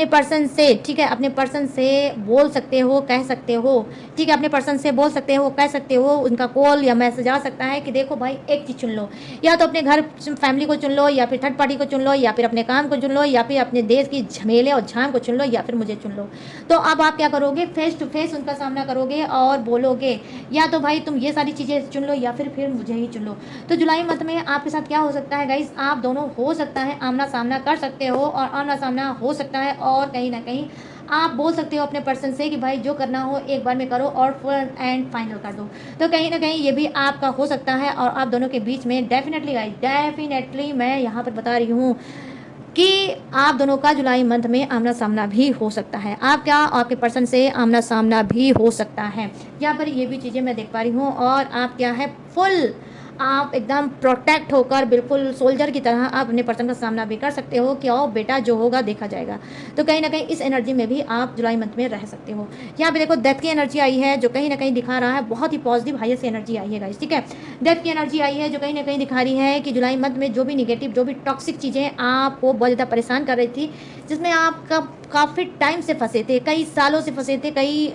पर्सन से, ठीक है, अपने पर्सन से बोल सकते हो, कह सकते हो, ठीक है, अपने पर्सन से बोल सकते हो, कह सकते हो, उनका कॉल या मैसेज आ सकता है कि देखो भाई एक चीज़ चुन लो, या तो अपने घर फैमिली को चुन लो, या फिर थर्ड पार्टी को चुन लो, या फिर अपने काम को चुन लो, या फिर अपने देश की झमेले और झाम को चुन लो, या फिर मुझे चुन लो। तो अब आप क्या करोगे, फेस टू फेस उनका सामना करोगे और बोलोगे या तो भाई तुम ये सारी चीज़ें चुन लो, या फिर मुझे ही चुन लो। तो जुलाई मंथ में आपके साथ क्या हो सकता है गाइस, आप दोनों हो सकता है आमना सामना कर सकते हो, और आमना सामना हो सकता है, और कहीं ना कहीं आप बोल सकते हो अपने पर्सन से कि भाई जो करना हो एक बार में करो और फुल एंड फाइनल कर दो। तो कहीं ना कहीं ये भी आपका हो सकता है और आप दोनों के बीच में डेफिनेटली मैं यहाँ पर बता रही हूँ कि आप दोनों का जुलाई मंथ में आमना सामना भी हो सकता है। आप क्या आपके पर्सन से आमना सामना भी हो सकता है। यहाँ पर ये भी चीज़ें मैं देख पा रही हूँ और आप क्या है फुल आप एकदम प्रोटेक्ट होकर बिल्कुल सोल्जर की तरह आप अपने पर्सन का सामना भी कर सकते हो कि आओ बेटा जो होगा देखा जाएगा। तो कहीं ना कहीं इस एनर्जी में भी आप जुलाई मंथ में रह सकते हो। यहाँ पे देखो डेथ की एनर्जी आई है जो कहीं ना कहीं दिखा रहा है बहुत ही पॉजिटिव हाईएस्ट एनर्जी आई है गाइस, ठीक है। डेथ की एनर्जी आई है जो कहीं ना कहीं दिखा रही है कि जुलाई मंथ में जो भी निगेटिव जो भी टॉक्सिक चीज़ें आपको बहुत ज़्यादा परेशान कर रही थी, जिसमें आप काफ़ी टाइम से फंसे थे, कई सालों से फंसे थे, कई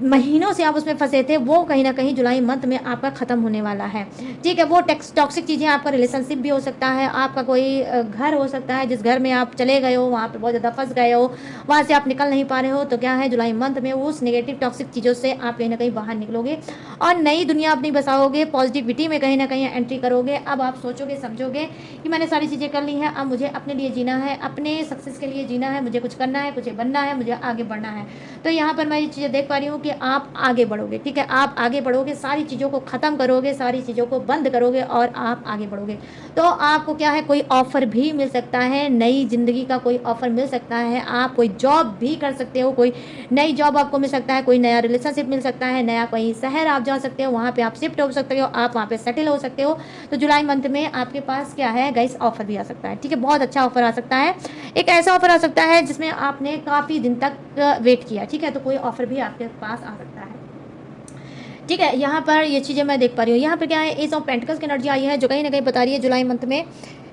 महीनों से आप उसमें फंसे थे, वो कहीं ना कहीं जुलाई मंथ में आपका ख़त्म होने वाला है, ठीक है। वो टॉक्सिक चीज़ें आपका रिलेशनशिप भी हो सकता है, आपका कोई घर हो सकता है जिस घर में आप चले गए हो, वहाँ पे बहुत ज़्यादा फंस गए हो, वहाँ से आप निकल नहीं पा रहे हो। तो क्या है जुलाई मंथ में उस नेगेटिव टॉक्सिक चीज़ों से आप कहीं ना कहीं बाहर निकलोगे और नई दुनिया अपनी बसाओगे, पॉजिटिविटी में कहीं ना कहीं एंट्री करोगे। अब आप सोचोगे समझोगे कि मैंने सारी चीज़ें कर ली हैं, अब मुझे अपने लिए जीना है, अपने सक्सेस के लिए जीना है, मुझे कुछ करना है, मुझे बनना है, मुझे आगे बढ़ना है। तो यहाँ पर मैं ये चीज़ें देख पा रही हूँ कि आप आगे बढ़ोगे, ठीक है। आप आगे बढ़ोगे, सारी चीज़ों को ख़त्म करोगे, सारी चीज़ों को बंद करोगे और आप आगे बढ़ोगे। तो आपको क्या है कोई ऑफ़र भी मिल सकता है, नई ज़िंदगी का कोई ऑफ़र मिल सकता है, आप कोई जॉब भी कर सकते हो, कोई नई जॉब आपको मिल सकता है, कोई नया रिलेशनशिप मिल सकता है, नया कोई शहर आप जा सकते हो, वहाँ पे आप शिफ्ट हो सकते हो, आप वहाँ पे सेटल हो सकते हो। तो जुलाई मंथ में आपके पास क्या है गाइस ऑफ़र भी आ सकता है, ठीक है। बहुत अच्छा ऑफ़र आ सकता है, एक ऐसा ऑफ़र आ सकता है जिसमें आपने काफ़ी दिन तक वेट किया, ठीक है। तो कोई ऑफ़र भी आपके पास आ सकता है, ठीक है। यहाँ पर ये चीज़ें मैं देख पा रही हूँ। यहाँ पर क्या है एज ऑफ पेंटिकल्स की एनर्जी आई है जो कहीं ना कहीं बता रही है जुलाई मंथ में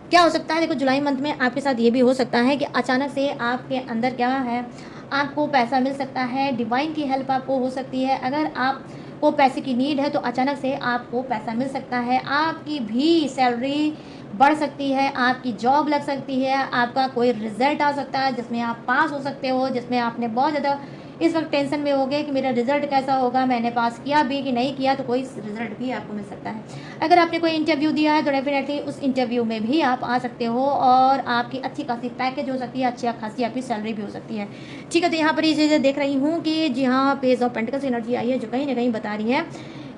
क्या हो सकता है। देखो जुलाई मंथ में आपके साथ ये भी हो सकता है कि अचानक से आपके अंदर क्या है आपको पैसा मिल सकता है, डिवाइन की हेल्प आपको हो सकती है। अगर आपको पैसे की नीड है तो अचानक से आपको पैसा मिल सकता है, आपकी भी सैलरी बढ़ सकती है, आपकी जॉब लग सकती है, आपका कोई रिजल्ट आ सकता है जिसमें आप पास हो सकते हो, जिसमें आपने बहुत ज़्यादा इस वक्त टेंशन में हो गए कि मेरा रिजल्ट कैसा होगा, मैंने पास किया भी कि नहीं किया, तो कोई रिजल्ट भी आपको मिल सकता है। अगर आपने कोई इंटरव्यू दिया है तो डेफिनेटली उस इंटरव्यू में भी आप आ सकते हो और आपकी अच्छी खासी पैकेज हो सकती है, अच्छी खासी आपकी सैलरी भी हो सकती है, ठीक है। तो यहाँ पर ये चीज़ें देख रही हूँ कि जी हाँ पेज ऑफ पेंटिकल्स एनर्जी आई है जो कहीं ना कहीं बता रही है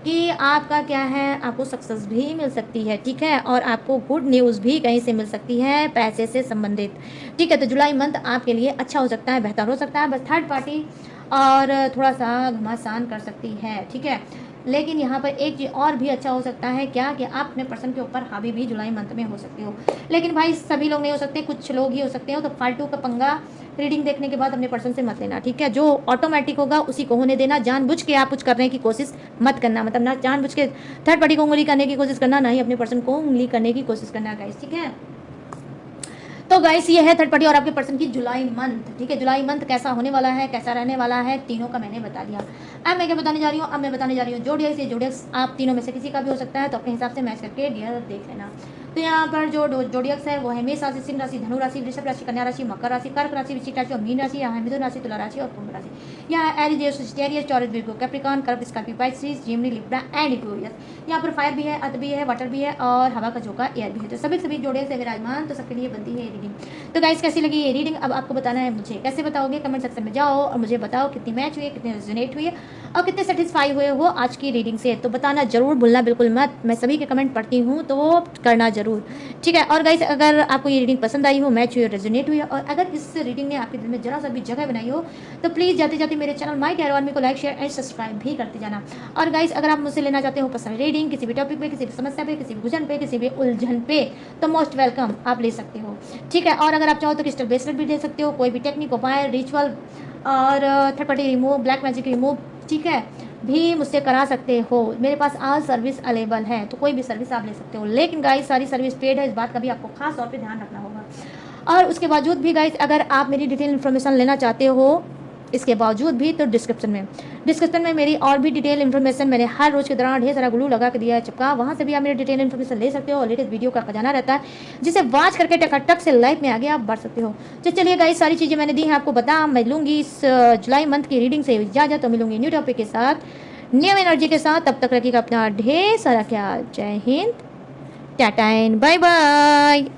कि आपका क्या है आपको सक्सेस भी मिल सकती है, ठीक है। और आपको गुड न्यूज़ भी कहीं से मिल सकती है पैसे से संबंधित, ठीक है। तो जुलाई मंथ आपके लिए अच्छा हो सकता है, बेहतर हो सकता है, बस थर्ड पार्टी और थोड़ा सा घमासान कर सकती है, ठीक है। लेकिन यहाँ पर एक चीज़ और भी अच्छा हो सकता है क्या कि आप अपने पर्सन के ऊपर हावी भी जुलाई मंथ में हो सकते हो। लेकिन भाई सभी लोग नहीं हो सकते, कुछ लोग ही हो सकते हो। तो फालतू का पंगा रीडिंग देखने के बाद अपने पर्सन से मत लेना, ठीक है। जो ऑटोमेटिक होगा उसी को होने देना, जानबूझ के आप कुछ करने की कोशिश मत करना, मतलब ना जानबूझ के थर्ड पार्टी को उंगली करने की कोशिश करना, ना ही अपने पर्सन को उंगली करने की कोशिश करना गाइस, ठीक है। तो गाइस ये है थर्ड पार्टी और आपके पर्सन की जुलाई मंथ, ठीक है। जुलाई मंथ कैसा होने वाला है, कैसा रहने वाला है, तीनों का मैंने बता दिया। अब मैं क्या बताने जा रही हूँ, अब मैं बताने जा रही हूँ जोडियक्स। ये जोडियक्स आप तीनों में से किसी का भी हो सकता है, तो अपने हिसाब से मैच करके डियर देख लेना। तो यहाँ पर जो जोडियक्स है वो है मेष राशि, सिंह राशि, धनु राशि, वृषभ राशि, कन्या राशि, मकर राशि, कर्क राशि, वृश्चिक राशि और मीन राशि, यहाँ है मिथुन राशि, तुला राशि और कुंभ राशि। यहाँ Aries, Sagittarius, Taurus, Virgo, Capricorn, Kark, Scorpio, Pisces, Gemini, Libra and Aquarius. यहाँ पर फायर भी है, अर्थ भी है, वाटर भी है और हवा का झोंका एयर भी है। तो सभी जोडियक्स है विराजमान, तो सबके लिए बनती है रीडिंग। तो गाइस कैसी लगी ये रीडिंग अब आपको बताना है मुझे। कैसे बताओगे कमेंट सेक्शन में जाओ और मुझे बताओ कितनी मैच हुई, कितने रेजोनेट हुए और कितने सेटिस्फाई हुए हो आज की रीडिंग से। तो बताना जरूर भूलना बिल्कुल मत, मैं सभी के कमेंट पढ़ती हूँ तो वो करना जरूर, ठीक है। और गाइस अगर आपको ये रीडिंग पसंद आई हो, मैच हुई, रेजोनेट हुई और अगर इस रीडिंग ने आपके दिल में जरा सा भी जगह बनाई हो तो प्लीज़ जाते जाते मेरे चैनल माय टैरो आर्मी को लाइक शेयर एंड सब्सक्राइब भी करते जाना। और गाइस अगर आप मुझसे लेना चाहते हो पर्सनल रीडिंग किसी भी टॉपिक पे, किसी भी समस्या पे, किसी भी गुजन पे, किसी भी उलझन पे, तो मोस्ट वेलकम, आप ले सकते हो, ठीक है। और अगर आप चाहो तो क्रिस्टल ब्रेसलेट भी ले सकते हो, कोई भी टेक्निक उपाय रिचुअल और third party remove, black magic remove, ठीक है, भी मुझसे करा सकते हो। मेरे पास ऑल सर्विस अवेलेबल है, तो कोई भी सर्विस आप ले सकते हो। लेकिन गाइस सारी सर्विस पेड है, इस बात का भी आपको खास तौर पे ध्यान रखना होगा। और उसके बावजूद भी गाइस अगर आप मेरी डिटेल इन्फॉर्मेशन लेना चाहते हो इसके बावजूद भी, तो डिस्क्रिप्शन में मेरी और भी डिटेल इन्फॉर्मेशन मैंने हर रोज़ के दौरान ढेर सारा ग्लू लगा के दिया है चिपका, वहाँ से भी आप मेरी डिटेल इन्फॉर्मेशन ले सकते हो और लेटेस्ट वीडियो का खजाना रहता है जिसे वॉच करके टक से लाइफ में आगे आप बढ़ सकते हो। तो चलिए गाइस सारी चीज़ें मैंने दी हैं आपको बता, मैं लूँगी इस जुलाई मंथ की रीडिंग से इजाज़त, तो मिलूंगी न्यू टॉपिक के साथ, न्यू एनर्जी के साथ। तब तक रखिएगा अपना ढेर सारा ख्याल। जय हिंद, टाटा एंड बाय बाय।